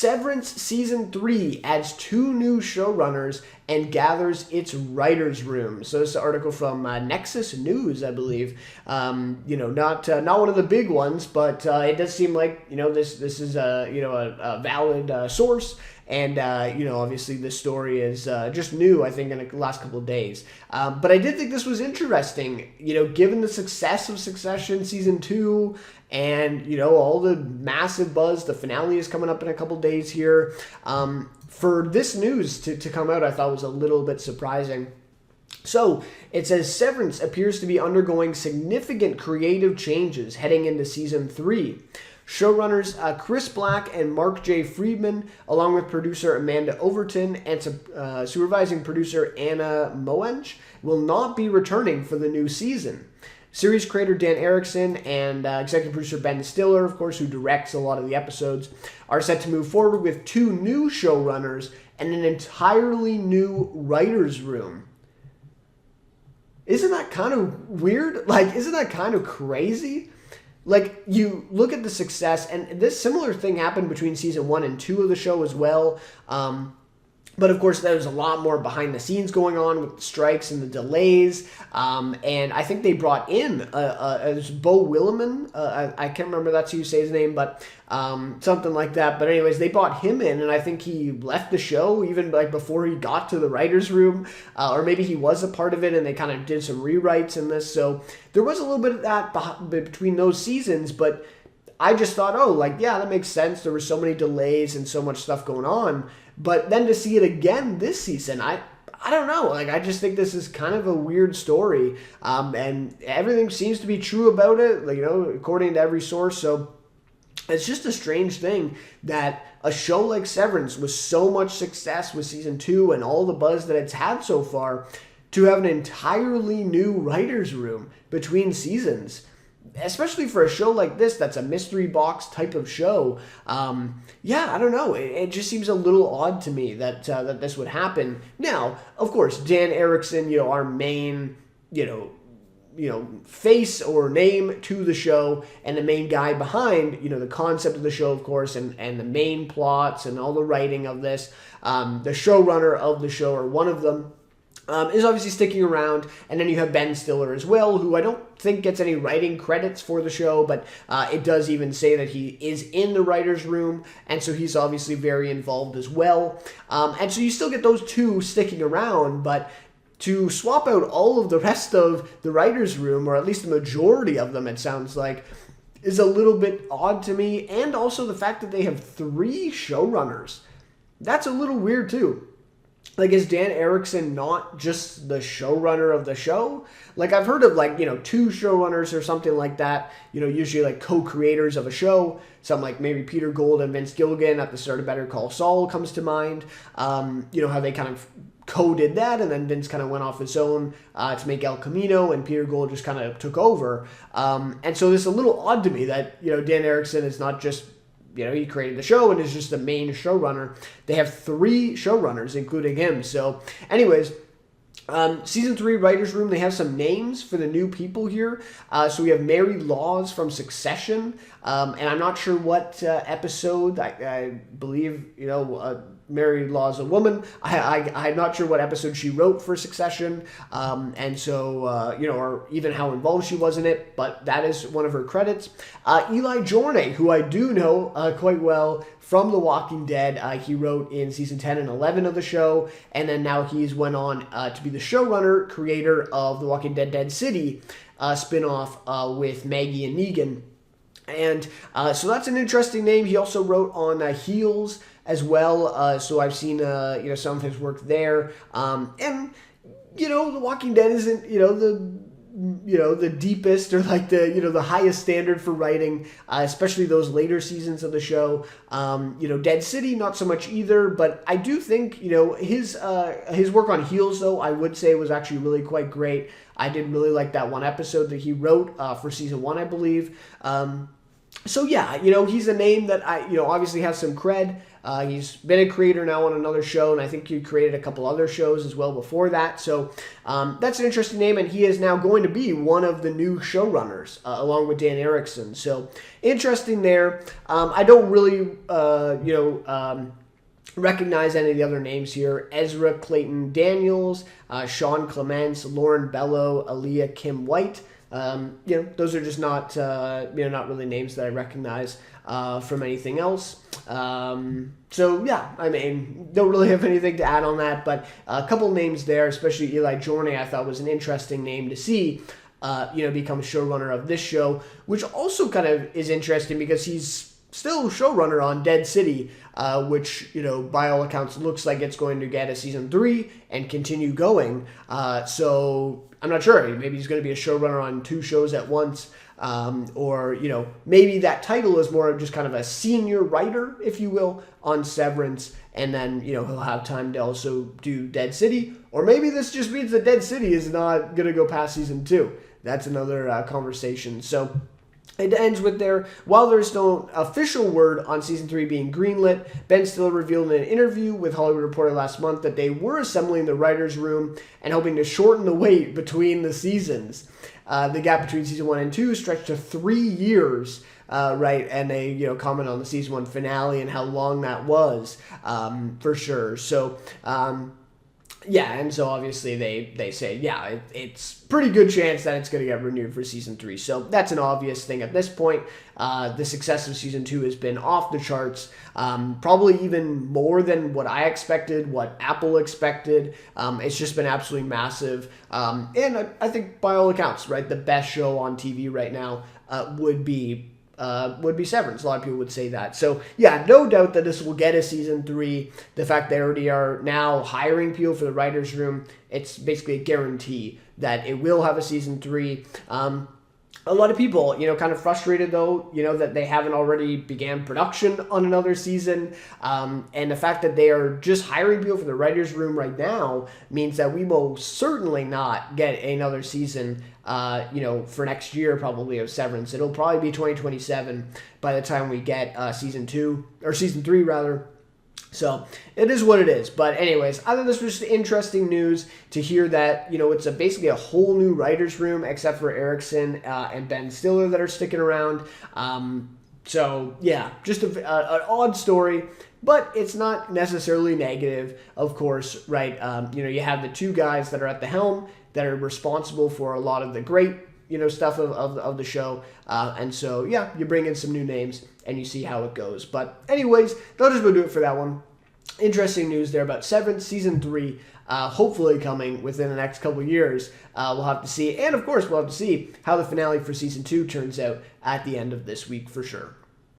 Severance Season 3 adds 2 new showrunners and gathers its writer's room. So this is an article from Nexus News, I believe. Not one of the big ones, but it does seem like, this is a valid source. And, obviously this story is just new, I think, in the last couple of days. But I did think this was interesting, given the success of Succession Season 2 and, all the massive buzz. The finale is coming up in a couple of days here. For this news to come out, I thought was a little bit surprising. So it says Severance appears to be undergoing significant creative changes heading into Season 3. Showrunners Chris Black and Mark J. Friedman, along with producer Amanda Overton and supervising producer Anna Moench, will not be returning for the new season. Series creator Dan Erickson and executive producer Ben Stiller, of course, who directs a lot of the episodes, are set to move forward with 2 new showrunners and an entirely new writer's room. Isn't that kind of weird? Isn't that kind of crazy? You look at the success, and this similar thing happened between Season 1 and 2 of the show as well. But of course, there's a lot more behind the scenes going on with the strikes and the delays. And I think they brought in Bo Williman. I can't remember that's how you say his name, but something like that. But anyways, they brought him in, and I think he left the show even before he got to the writer's room. Or maybe he was a part of it, and they kind of did some rewrites in this. So there was a little bit of that between those seasons, but I just thought, that makes sense. There were so many delays and so much stuff going on. But then to see it again this season, I don't know. I just think this is kind of a weird story. And everything seems to be true about it, according to every source. So it's just a strange thing that a show like Severance, with so much success with Season 2 and all the buzz that it's had so far, to have an entirely new writer's room between seasons. Especially for a show like this, that's a mystery box type of show. I don't know. It just seems a little odd to me that this would happen. Now, of course, Dan Erickson, our main, face or name to the show, and the main guy behind, the concept of the show, of course, and the main plots and all the writing of this. The showrunner of the show, or one of them, is obviously sticking around. And then you have Ben Stiller as well, who I don't think gets any writing credits for the show, but it does even say that he is in the writer's room, and so he's obviously very involved as well. And so you still get those 2 sticking around, but to swap out all of the rest of the writer's room, or at least the majority of them, it sounds like, is a little bit odd to me. And also the fact that they have 3 showrunners. That's a little weird too. Is Dan Erickson not just the showrunner of the show? I've heard of 2 showrunners or something like that, usually co-creators of a show. Some maybe Peter Gould and Vince Gilligan at the start of Better Call Saul comes to mind. How they kind of co-did that, and then Vince kind of went off his own to make El Camino, and Peter Gould just kind of took over. And so it's a little odd to me that, Dan Erickson is not just, he created the show and is just the main showrunner. They have 3 showrunners, including him. So anyways, Season 3 Writer's Room, they have some names for the new people here. So we have Mary Laws from Succession. And I'm not sure what episode. I believe, Mary Law's a woman. I'm not sure what episode she wrote for Succession. And so, or even how involved she was in it. But that is one of her credits. Eli Jornay, who I do know quite well from The Walking Dead. He wrote in Season 10 and 11 of the show. And then now he's went on to be the showrunner, creator of The Walking Dead Dead City spinoff with Maggie and Negan. And so that's an interesting name. He also wrote on Heels as well. So I've seen some of his work there. And The Walking Dead isn't the deepest or the highest standard for writing, especially those later seasons of the show. Dead City, not so much either, but I do think, his work on Heels, though, I would say was actually really quite great. I did really like that one episode that he wrote for Season 1, I believe. So yeah, he's a name that obviously has some cred. He's been a creator now on another show, and I think he created a couple other shows as well before that. So that's an interesting name, and he is now going to be one of the new showrunners along with Dan Erickson. So interesting there. I don't really, recognize any of the other names here. Ezra Clayton Daniels, Sean Clements, Lauren Bellow, Aaliyah Kim White. Those are just not really names that I recognize from anything else. So yeah, I mean, don't really have anything to add on that, but a couple names there, especially Eli Jornay, I thought was an interesting name to see, become showrunner of this show, which also kind of is interesting because he's still showrunner on Dead City, which, by all accounts looks like it's going to get a season 3 and continue going. So I'm not sure. Maybe he's going to be a showrunner on 2 shows at once. Or maybe that title is more of just kind of a senior writer, if you will, on Severance. And then, he'll have time to also do Dead City. Or maybe this just means that Dead City is not going to go past season 2. That's another conversation. So it ends with while there's no official word on season 3 being greenlit, Ben Stiller revealed in an interview with Hollywood Reporter last month that they were assembling the writer's room and hoping to shorten the wait between the seasons. The gap between season 1 and 2 stretched to 3 years, right? And they, comment on the season 1 finale and how long that was, for sure. So, yeah, and so obviously they say, yeah, it's pretty good chance that it's going to get renewed for season 3. So that's an obvious thing at this point. The success of season 2 has been off the charts, probably even more than what I expected, what Apple expected. It's just been absolutely massive. And I think by all accounts, right, the best show on TV right now would be Severance. A lot of people would say that. So yeah, no doubt that this will get a season 3. The fact they already are now hiring people for the writer's room, it's basically a guarantee that it will have a season 3. A lot of people, kind of frustrated though, that they haven't already began production on another season. And the fact that they are just hiring people for the writer's room right now means that we will certainly not get another season, for next year probably of Severance. It'll probably be 2027 by the time we get season 3 rather. So it is what it is. But anyways, I thought this was just interesting news to hear that, it's basically a whole new writer's room except for Erickson and Ben Stiller that are sticking around. So yeah, just an odd story, but it's not necessarily negative, of course, right? You have the 2 guys that are at the helm that are responsible for a lot of the great stuff of the show. And so, yeah, you bring in some new names and you see how it goes. But anyways, that'll just do it for that one. Interesting news there about Severance Season 3, hopefully coming within the next couple years. We'll have to see. And, of course, we'll have to see how the finale for Season 2 turns out at the end of this week for sure.